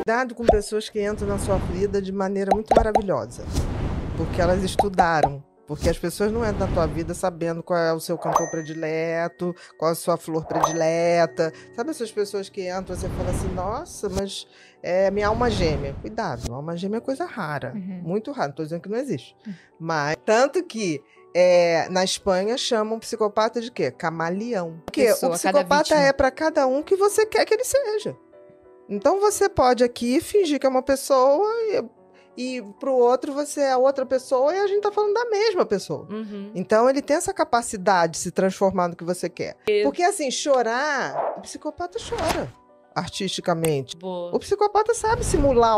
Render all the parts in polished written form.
Cuidado com pessoas que entram na sua vida de maneira muito maravilhosa, porque elas estudaram. Porque as pessoas não entram na tua vida sabendo qual é o seu cantor predileto, qual é a sua flor predileta. Sabe essas pessoas que entram e você fala assim, nossa, mas é minha alma gêmea. Cuidado, alma gêmea é coisa rara, muito rara, não estou dizendo que não existe. Mas, tanto que na Espanha chamam psicopata de quê? Camaleão. Porque o psicopata é para cada um que você quer que ele seja. Então você pode aqui fingir que é uma pessoa e pro outro você é outra pessoa e a gente tá falando da mesma pessoa. Então ele tem essa capacidade de se transformar no que você quer. Porque assim, chorar, o psicopata chora artisticamente. Boa. O psicopata sabe simular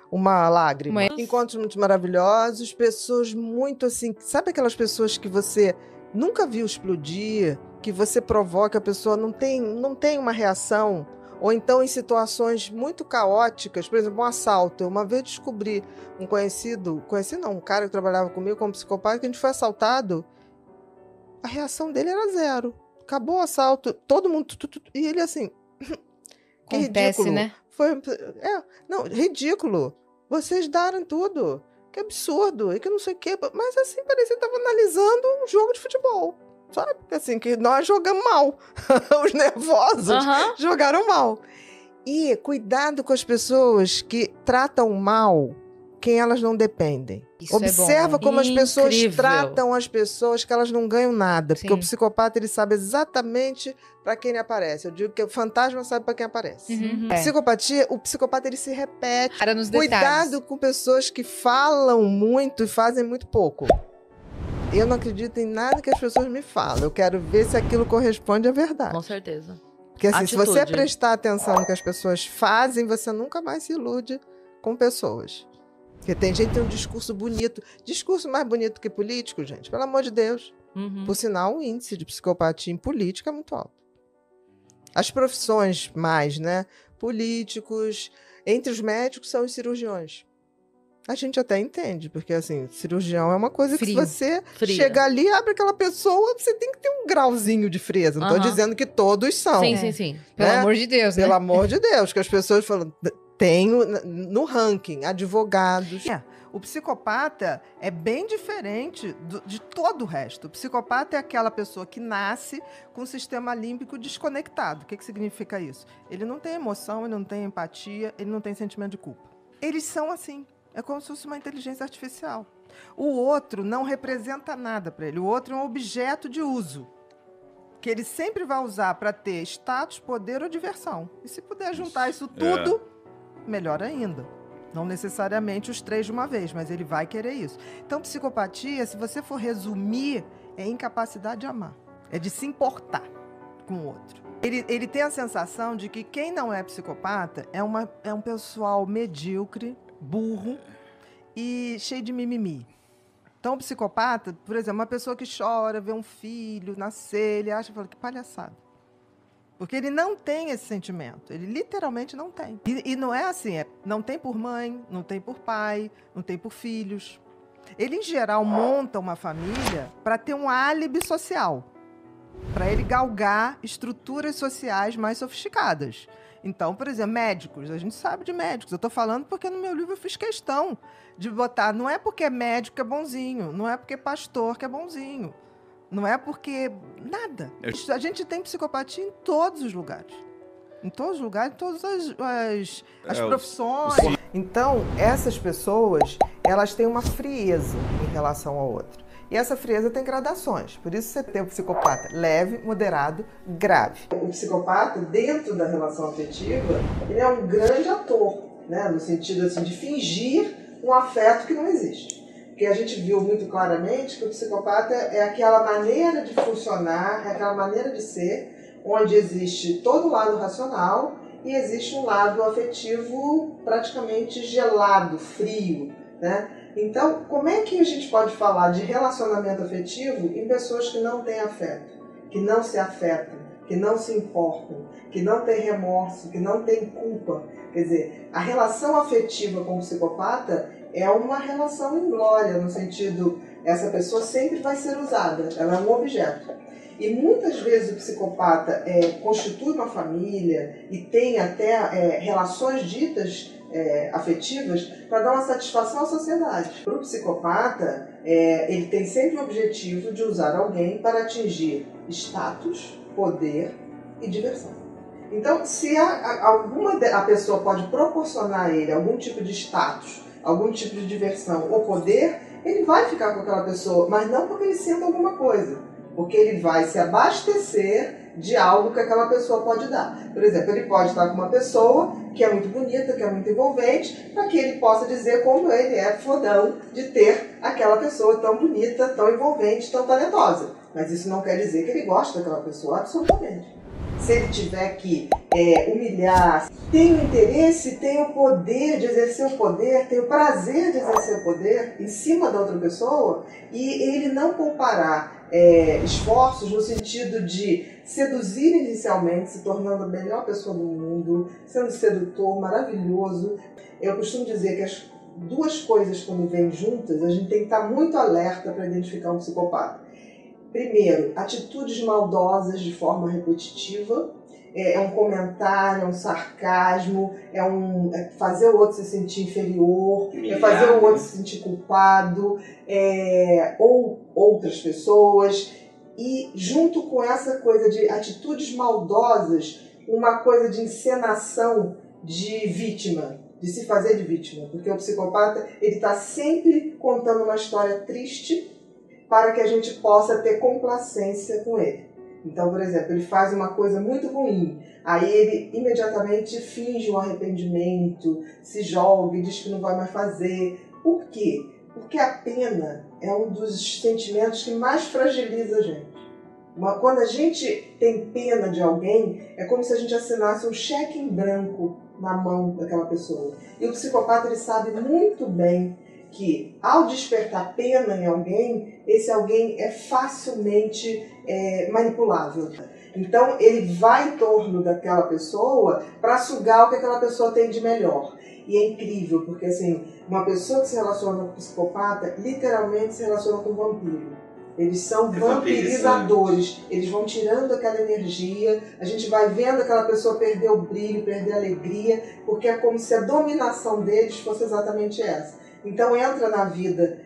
uma lágrima. Encontros muito maravilhosos, pessoas muito assim, sabe aquelas pessoas que você nunca viu explodir, que você provoca, a pessoa não tem uma reação. Ou então em situações muito caóticas, por exemplo, um assalto. Eu uma vez descobri um um cara que trabalhava comigo como psicopata, que a gente foi assaltado, a reação dele era zero. Acabou o assalto, todo mundo... E ele assim... Que acontece, ridículo. Né? Ridículo. Vocês deram tudo. Que absurdo. E que não sei o quê. Mas assim, parecia que estava analisando um jogo de futebol. Sabe? Assim, que nós jogamos mal. Os nervosos jogaram mal. E cuidado com as pessoas que tratam mal quem elas não dependem. Isso Observa como as pessoas Incrível. tratam as pessoas que elas não ganham nada. Porque Sim. o psicopata, ele sabe exatamente para quem ele aparece. Eu digo que o fantasma sabe para quem aparece. Psicopatia, o psicopata, ele se repete. Para nos Cuidado detalhes. com pessoas que falam muito e fazem muito pouco. Eu não acredito em nada que as pessoas me falam. Eu quero ver se aquilo corresponde à verdade. Com certeza. Porque assim, se você Atitude. prestar atenção no que as pessoas fazem, você nunca mais se ilude com pessoas. Porque tem gente que tem um discurso bonito. Discurso mais bonito que político, gente. Pelo amor de Deus. Por sinal, o índice de psicopatia em política é muito alto. As profissões mais, né? Políticos. Entre os médicos são os cirurgiões. A gente até entende, porque assim, cirurgião é uma coisa que se você chegar ali, abre aquela pessoa, você tem que ter um grauzinho de frieza. Não tô dizendo que todos são. Sim. Pelo amor de Deus, né? Pelo amor de Deus, que as pessoas falam, tem no ranking, advogados. O psicopata é bem diferente de todo o resto. O psicopata é aquela pessoa que nasce com o sistema límbico desconectado. O que significa isso? Ele não tem emoção, ele não tem empatia, ele não tem sentimento de culpa. Eles são assim. É como se fosse uma inteligência artificial. O outro não representa nada para ele. O outro é um objeto de uso, que ele sempre vai usar para ter status, poder ou diversão. E se puder juntar isso tudo, melhor ainda. Não necessariamente os três de uma vez, mas ele vai querer isso. Então, psicopatia, se você for resumir, é incapacidade de amar. É de se importar com o outro. Ele tem a sensação de que quem não é psicopata é um pessoal medíocre, burro e cheio de mimimi. Então, o psicopata, por exemplo, uma pessoa que chora, vê um filho nascer, ele acha, fala, que palhaçada. Porque ele não tem esse sentimento. Ele literalmente não tem. E não é assim, não tem por mãe, não tem por pai, não tem por filhos. Ele, em geral, monta uma família para ter um álibi social. Para ele galgar estruturas sociais mais sofisticadas. Então, por exemplo, médicos, a gente sabe de médicos. Eu estou falando porque no meu livro eu fiz questão de botar, não é porque é médico que é bonzinho, não é porque é pastor que é bonzinho, não é porque... nada. A gente tem psicopatia em todos os lugares. Em todos os lugares, em todas as profissões. Então, essas pessoas, elas têm uma frieza em relação ao outro. E essa frieza tem gradações. Por isso você tem o psicopata leve, moderado, grave. O psicopata, dentro da relação afetiva, ele é um grande ator, né? No sentido assim, de fingir um afeto que não existe. Porque a gente viu muito claramente que o psicopata é aquela maneira de funcionar, é aquela maneira de ser, onde existe todo o lado racional e existe um lado afetivo praticamente gelado, frio, né? Então, como é que a gente pode falar de relacionamento afetivo em pessoas que não têm afeto, que não se afetam, que não se importam, que não têm remorso, que não têm culpa? Quer dizer, a relação afetiva com o psicopata é uma relação inglória, no sentido, essa pessoa sempre vai ser usada, ela é um objeto. E muitas vezes o psicopata constitui uma família e tem até relações ditas afetivas para dar uma satisfação à sociedade. Para o psicopata, ele tem sempre o objetivo de usar alguém para atingir status, poder e diversão. Então, se a pessoa pode proporcionar a ele algum tipo de status, algum tipo de diversão ou poder, ele vai ficar com aquela pessoa, mas não porque ele sinta alguma coisa, porque ele vai se abastecer de algo que aquela pessoa pode dar. Por exemplo, ele pode estar com uma pessoa que é muito bonita, que é muito envolvente, para que ele possa dizer como ele é fodão de ter aquela pessoa tão bonita, tão envolvente, tão talentosa. Mas isso não quer dizer que ele gosta daquela pessoa, absolutamente. Se ele tiver que humilhar, tem o interesse, tem o poder de exercer o poder, tem o prazer de exercer o poder em cima da outra pessoa, e ele não poupará esforços no sentido de seduzir inicialmente, se tornando a melhor pessoa do mundo, sendo sedutor, maravilhoso. Eu costumo dizer que as duas coisas, quando vêm juntas, a gente tem que estar muito alerta para identificar um psicopata. Primeiro, atitudes maldosas de forma repetitiva, é um comentário, é um sarcasmo, é fazer o outro se sentir inferior, é fazer o outro se sentir culpado, ou outras pessoas. E junto com essa coisa de atitudes maldosas, uma coisa de encenação de vítima, de se fazer de vítima. Porque o psicopata está sempre contando uma história triste para que a gente possa ter complacência com ele. Então, por exemplo, ele faz uma coisa muito ruim, aí ele imediatamente finge um arrependimento, se joga e diz que não vai mais fazer. Por quê? Porque a pena é um dos sentimentos que mais fragiliza a gente. Quando a gente tem pena de alguém, é como se a gente assinasse um cheque em branco na mão daquela pessoa. E o psicopata, ele sabe muito bem que, ao despertar pena em alguém, esse alguém é facilmente manipulável. Então, ele vai em torno daquela pessoa para sugar o que aquela pessoa tem de melhor. E é incrível, porque assim, uma pessoa que se relaciona com um psicopata, literalmente se relaciona com um vampiro. Eles são vampirizadores, eles vão tirando aquela energia, a gente vai vendo aquela pessoa perder o brilho, perder a alegria, porque é como se a dominação deles fosse exatamente essa. Então entra na vida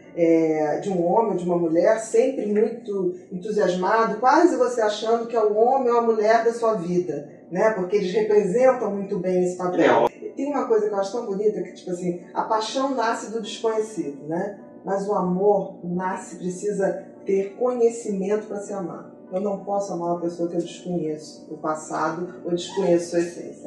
de um homem ou de uma mulher sempre muito entusiasmado, quase você achando que é o homem ou a mulher da sua vida, né? Porque eles representam muito bem esse papel. Tem uma coisa que eu acho tão bonita, que tipo assim, a paixão nasce do desconhecido, né? Mas o amor precisa ter conhecimento para se amar. Eu não posso amar uma pessoa que eu desconheço o passado ou desconheço sua essência.